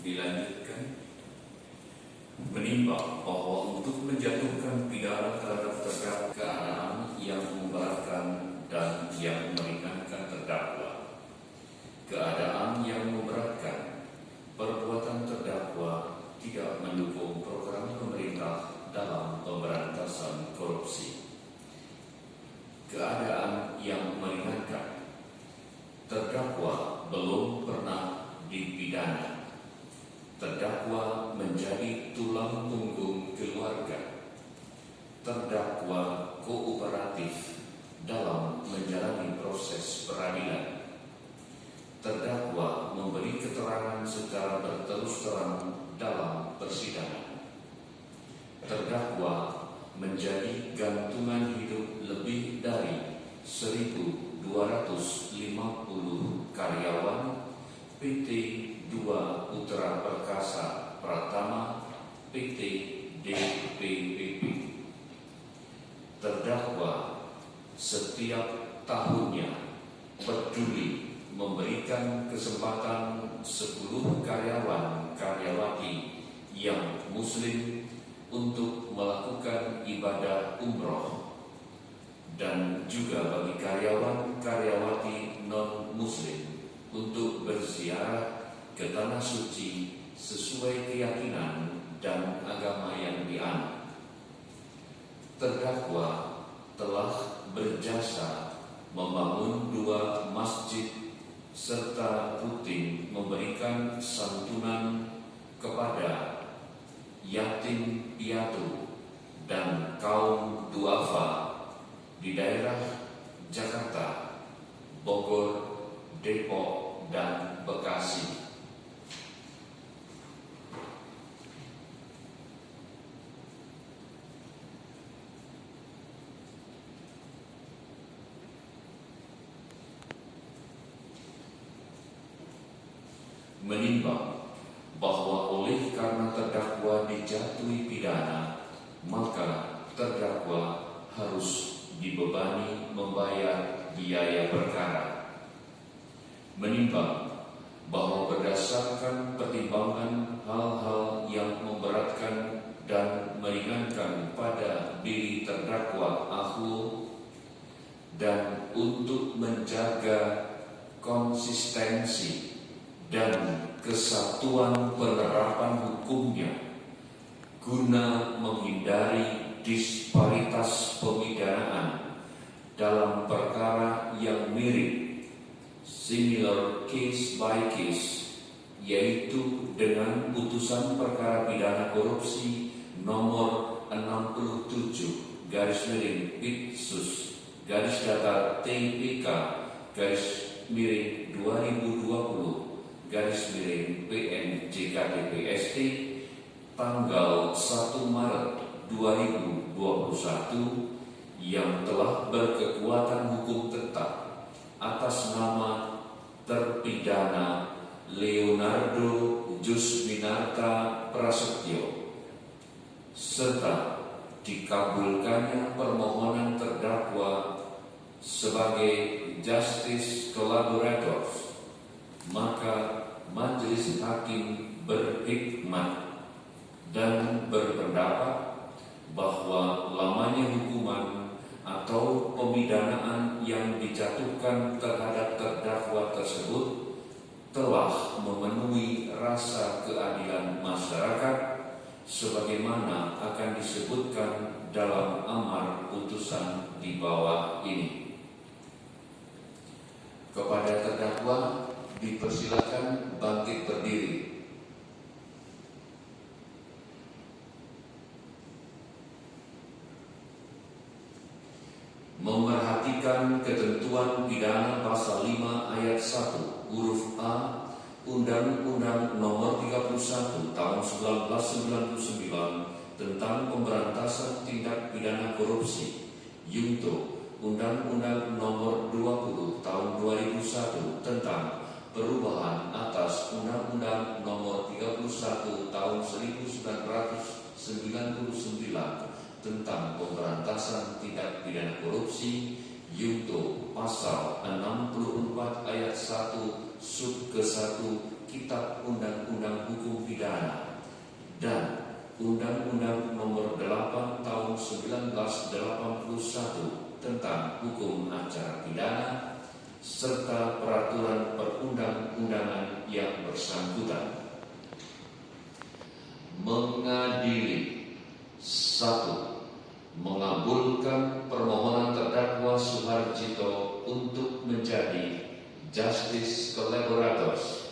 Dilanjutkan, menimbang bahwa untuk menjatuhkan pidana terhadap terdakwa keadaan yang memberatkan dan yang meringankan terdakwa. Keadaan yang memberatkan, perbuatan terdakwa tidak mendukung program pemerintah dalam pemberantasan korupsi. Keadaan yang meringankan, terdakwa belum pernah dipidana. Terdakwa menjadi tulang punggung keluarga. Terdakwa kooperatif dalam menjalani proses peradilan. Terdakwa memberi keterangan secara berterus terang dalam persidangan. Terdakwa menjadi gantungan hidup lebih dari 1.250 karyawan PT 2 Putra Perkasa Pratama PT DPPP. Terdakwa setiap tahunnya peduli memberikan kesempatan 10 karyawan-karyawati yang muslim untuk melakukan ibadah umroh, dan juga bagi karyawan-karyawati non-muslim untuk berziarah ke tanah suci sesuai keyakinan dan agama yang dianut. Terdakwa telah berjasa membangun 2 masjid serta rutin memberikan santunan kepada yatim piatu dan kaum duafa di daerah Jakarta, Bogor, Depok, dan Bekasi. Menimbang bahwa oleh karena terdakwa dijatuhi pidana, maka terdakwa harus dibebani membayar biaya perkara. Menimbang bahwa berdasarkan pertimbangan hal-hal yang memberatkan dan meringankan pada diri terdakwa Ahul, dan untuk menjaga konsistensi dan kesatuan penerapan hukumnya guna menghindari disparitas pemidanaan dalam perkara yang mirip, similar case by case, yaitu dengan putusan perkara pidana korupsi nomor 67 /Pitsus _TPK _2020 PN/JKTPST tanggal 1 Maret 2021 yang telah berkekuatan hukum tetap atas nama terpidana Leonardo Jusminarta Prasetyo, serta dikabulkannya permohonan terdakwa sebagai justice collaborators, maka majelis hakim berhikmat dan berpendapat bahwa lamanya hukuman atau pemidanaan yang dijatuhkan terhadap terdakwa tersebut telah memenuhi rasa keadilan masyarakat sebagaimana akan disebutkan dalam amar putusan di bawah ini. Kepada terdakwa dipersilakan bangkit berdiri. Memerhatikan ketentuan pidana pasal 5 ayat 1 huruf A Undang-Undang Nomor 31 Tahun 1999 tentang Pemberantasan Tindak Pidana Korupsi, Yungto Undang-Undang Nomor 20 Tahun 2001 tentang perubahan atas Undang-Undang Nomor 31 Tahun 1999 tentang Pemberantasan Tindak Pidana Korupsi, Yungto pasal 64 ayat 1 sub ke 1 Kitab Undang-Undang Hukum Pidana dan Undang-Undang Nomor 8 Tahun 1981 tentang Hukum Acara Pidana serta peraturan perundang-undangan yang bersangkutan. Mengadili: 1. Mengabulkan permohonan terdakwa Soeharjito untuk menjadi Justice Collaborators.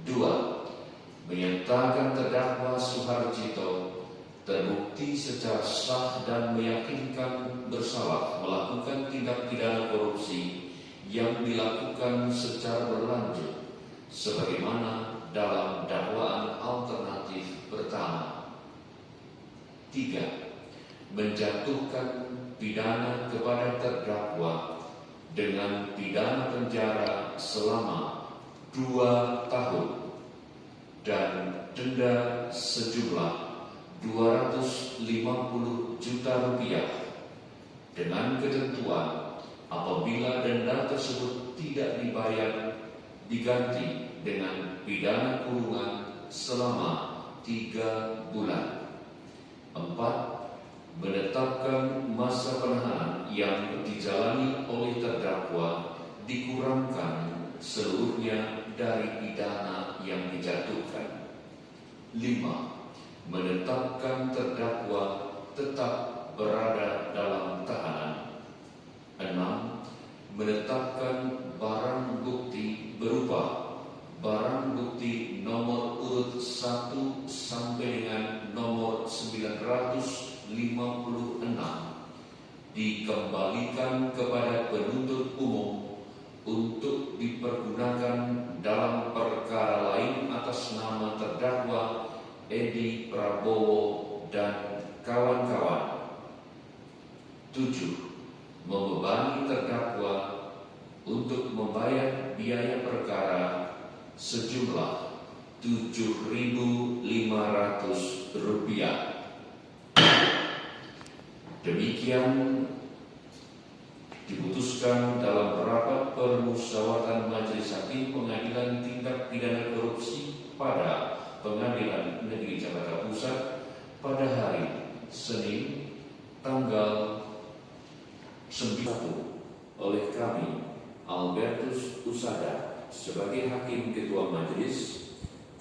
2. Menyatakan terdakwa Soeharjito terbukti secara sah dan meyakinkan bersalah melakukan tindak pidana korupsi yang dilakukan secara berlanjut sebagaimana dalam dakwaan alternatif pertama. 3. Menjatuhkan pidana kepada terdakwa dengan pidana penjara selama 2 tahun dan denda sejumlah Rp250 juta dengan ketentuan apabila denda tersebut tidak dibayar diganti dengan pidana kurungan selama 3 bulan. 4. Menetapkan masa penahanan yang dijalani oleh terdakwa dikurangkan seluruhnya dari pidana yang dijatuhkan. 5. Menetapkan terdakwa tetap berada dalam tahanan. 6. Menetapkan barang bukti berupa barang bukti nomor urut 1 sampai dengan nomor 956 dikembalikan kepada penuntut umum untuk dipergunakan dalam perkara lain atas nama terdakwa Edi Prabowo dan kawan-kawan. 7. Membebani terdakwa untuk membayar biaya perkara sejumlah Rp7.500. Demikian diputuskan dalam rapat permusyawaratan Majelis Hakim Pengadilan Tindak Pidana Korupsi pada Pengadilan Negeri Jakarta Pusat pada hari Senin tanggal 9 oleh kami Albertus Usada sebagai Hakim Ketua Majelis,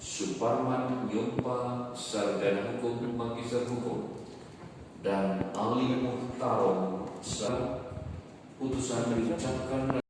Suparman Yompa Sarjana Hukum Magister Hukum, dan Ali Muhtarom putusan diucapkan